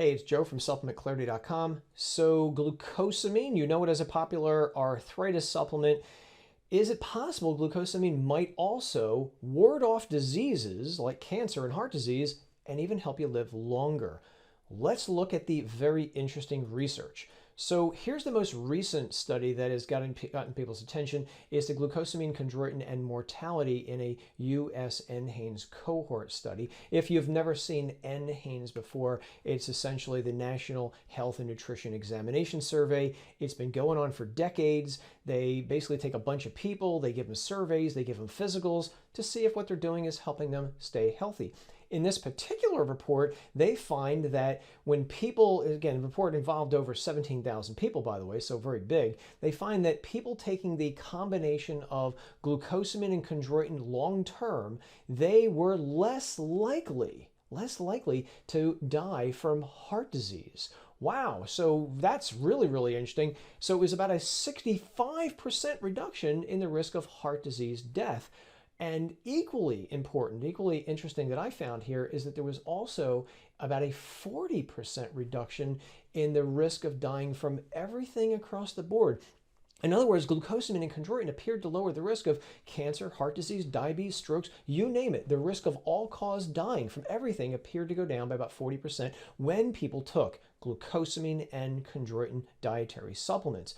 Hey, it's Joe from supplementclarity.com. So glucosamine, you know it as a popular arthritis supplement. Is it possible glucosamine might also ward off diseases like cancer and heart disease and even help you live longer? Let's look at the very interesting research. So here's the most recent study that has gotten people's attention is the glucosamine, chondroitin, and mortality in a U.S. NHANES cohort study. If you've never seen NHANES before, it's essentially the National Health and Nutrition Examination Survey. It's been going on for decades. They basically take a bunch of people, they give them surveys, they give them physicals to see if what they're doing is helping them stay healthy. In this particular report, they find that when people, again, the report involved over 17,000 people, by the way, so very big, they find that people taking the combination of glucosamine and chondroitin long term, they were less likely to die from heart disease. Wow, so that's really, really interesting. So it was about a 65% reduction in the risk of heart disease death. And equally important, equally interesting that I found here is that there was also about a 40% reduction in the risk of dying from everything across the board. In other words, glucosamine and chondroitin appeared to lower the risk of cancer, heart disease, diabetes, strokes, you name it. The risk of all-cause dying from everything appeared to go down by about 40% when people took glucosamine and chondroitin dietary supplements.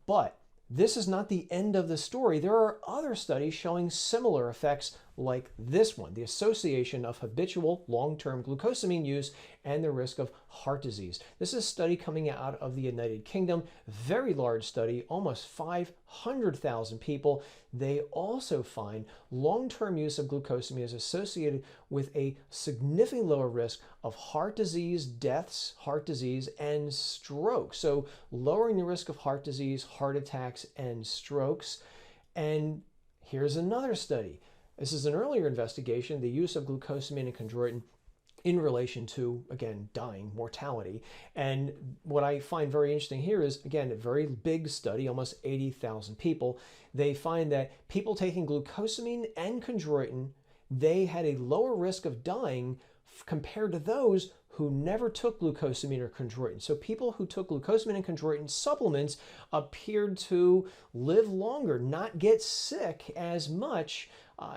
But this is not the end of the story. There are other studies showing similar effects like this one, the association of habitual long-term glucosamine use and the risk of heart disease. This is a study coming out of the United Kingdom, very large study, almost 500,000 people. They also find long-term use of glucosamine is associated with a significantly lower risk of heart disease, deaths, heart disease, and stroke. So lowering the risk of heart disease, heart attacks, and strokes. And here's another study. This is an earlier investigation, the use of glucosamine and chondroitin in relation to, again, dying, mortality. And what I find very interesting here is, again, a very big study, almost 80,000 people. They find that people taking glucosamine and chondroitin, they had a lower risk of dying compared to those who never took glucosamine or chondroitin. So people who took glucosamine and chondroitin supplements appeared to live longer, not get sick as much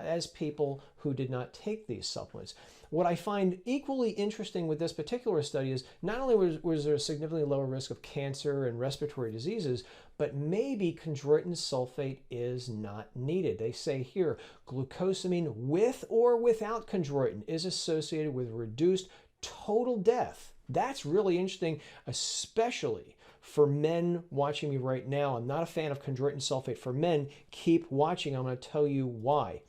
as people who did not take these supplements. What I find equally interesting with this particular study is not only was there a significantly lower risk of cancer and respiratory diseases, but maybe chondroitin sulfate is not needed. They say here, glucosamine with or without chondroitin is associated with reduced total death. That's really interesting, especially for men watching me right now. I'm not a fan of chondroitin sulfate for men. Keep watching. I'm going to tell you why.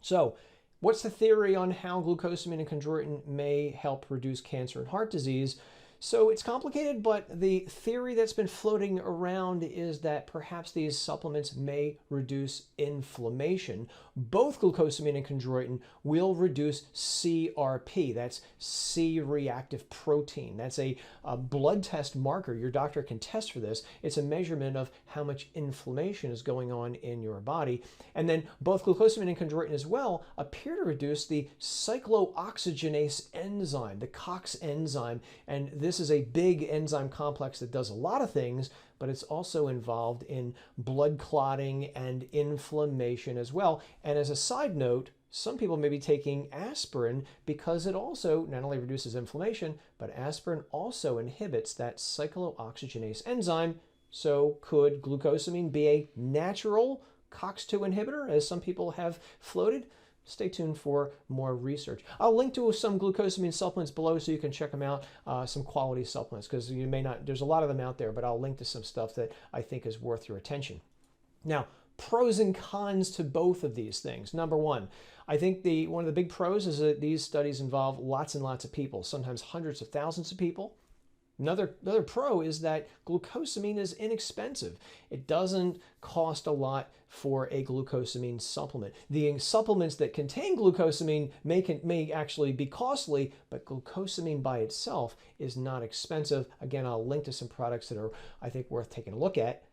So, what's the theory on how glucosamine and chondroitin may help reduce cancer and heart disease? So it's complicated, but the theory that's been floating around is that perhaps these supplements may reduce inflammation. Both glucosamine and chondroitin will reduce CRP, that's C-reactive protein. That's a blood test marker. Your doctor can test for this. It's a measurement of how much inflammation is going on in your body. And then both glucosamine and chondroitin as well appear to reduce the cyclooxygenase enzyme, the COX enzyme, and this is a big enzyme complex that does a lot of things, but it's also involved in blood clotting and inflammation as well. And as a side note, some people may be taking aspirin because it also not only reduces inflammation, but aspirin also inhibits that cyclooxygenase enzyme. So could glucosamine be a natural COX-2 inhibitor, as some people have floated? Stay tuned for more research. I'll link to some glucosamine supplements below so you can check them out, some quality supplements, because you may not, there's a lot of them out there, but I'll link to some stuff that I think is worth your attention. Now, pros and cons to both of these things. Number one, I think one of the big pros is that these studies involve lots and lots of people, sometimes hundreds of thousands of people. Another pro is that glucosamine is inexpensive. It doesn't cost a lot for a glucosamine supplement. The supplements that contain glucosamine may actually be costly, but glucosamine by itself is not expensive. Again, I'll link to some products that are, I think, worth taking a look at.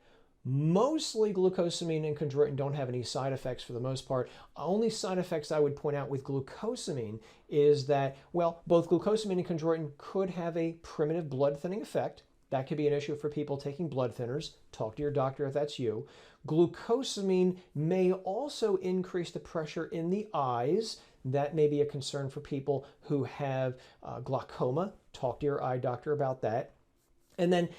Mostly glucosamine and chondroitin don't have any side effects for the most part. Only side effects I would point out with glucosamine is that, well, both glucosamine and chondroitin could have a primitive blood thinning effect. That could be an issue for people taking blood thinners. Talk to your doctor if that's you. Glucosamine may also increase the pressure in the eyes. That may be a concern for people who have glaucoma. Talk to your eye doctor about that. And then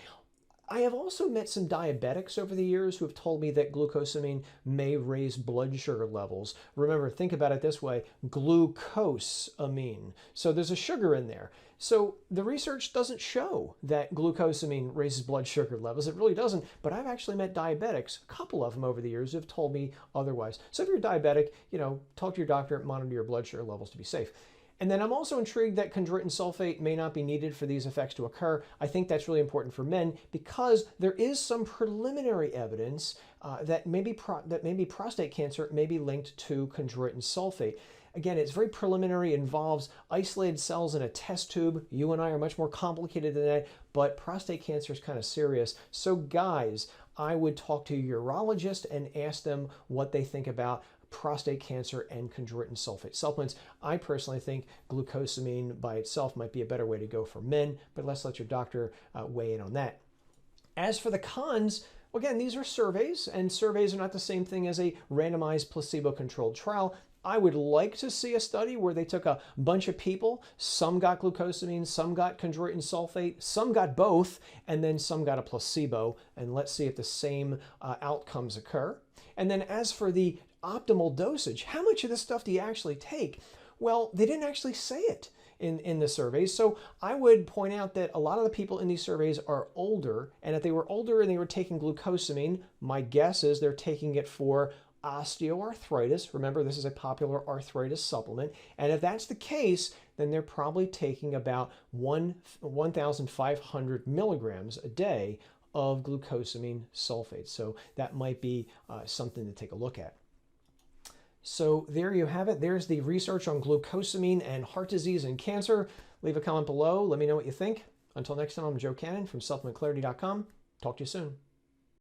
I have also met some diabetics over the years who have told me that glucosamine may raise blood sugar levels. Remember, think about it this way, glucosamine. So there's a sugar in there. So the research doesn't show that glucosamine raises blood sugar levels. It really doesn't. But I've actually met diabetics, a couple of them over the years, who have told me otherwise. So if you're diabetic, talk to your doctor, monitor your blood sugar levels to be safe. And then I'm also intrigued that chondroitin sulfate may not be needed for these effects to occur. I think that's really important for men because there is some preliminary evidence that maybe prostate cancer may be linked to chondroitin sulfate. Again, it's very preliminary, involves isolated cells in a test tube. You and I are much more complicated than that, but prostate cancer is kind of serious. So guys, I would talk to your urologist and ask them what they think about prostate cancer and chondroitin sulfate supplements. I personally think glucosamine by itself might be a better way to go for men, but let's let your doctor weigh in on that. As for the cons, again, these are surveys, and surveys are not the same thing as a randomized placebo-controlled trial. I would like to see a study where they took a bunch of people, some got glucosamine, some got chondroitin sulfate, some got both, and then some got a placebo, and let's see if the same outcomes occur. And then as for the optimal dosage, how much of this stuff do you actually take? Well, they didn't actually say it in the surveys. So I would point out that a lot of the people in these surveys are older, and if they were older and they were taking glucosamine, my guess is they're taking it for osteoarthritis. Remember, this is a popular arthritis supplement. And if that's the case, then they're probably taking about 1,500 milligrams a day of glucosamine sulfate. So that might be something to take a look at. So there you have it. There's the research on glucosamine and heart disease and cancer. Leave a comment below. Let me know what you think. Until next time, I'm Joe Cannon from supplementclarity.com. Talk to you soon.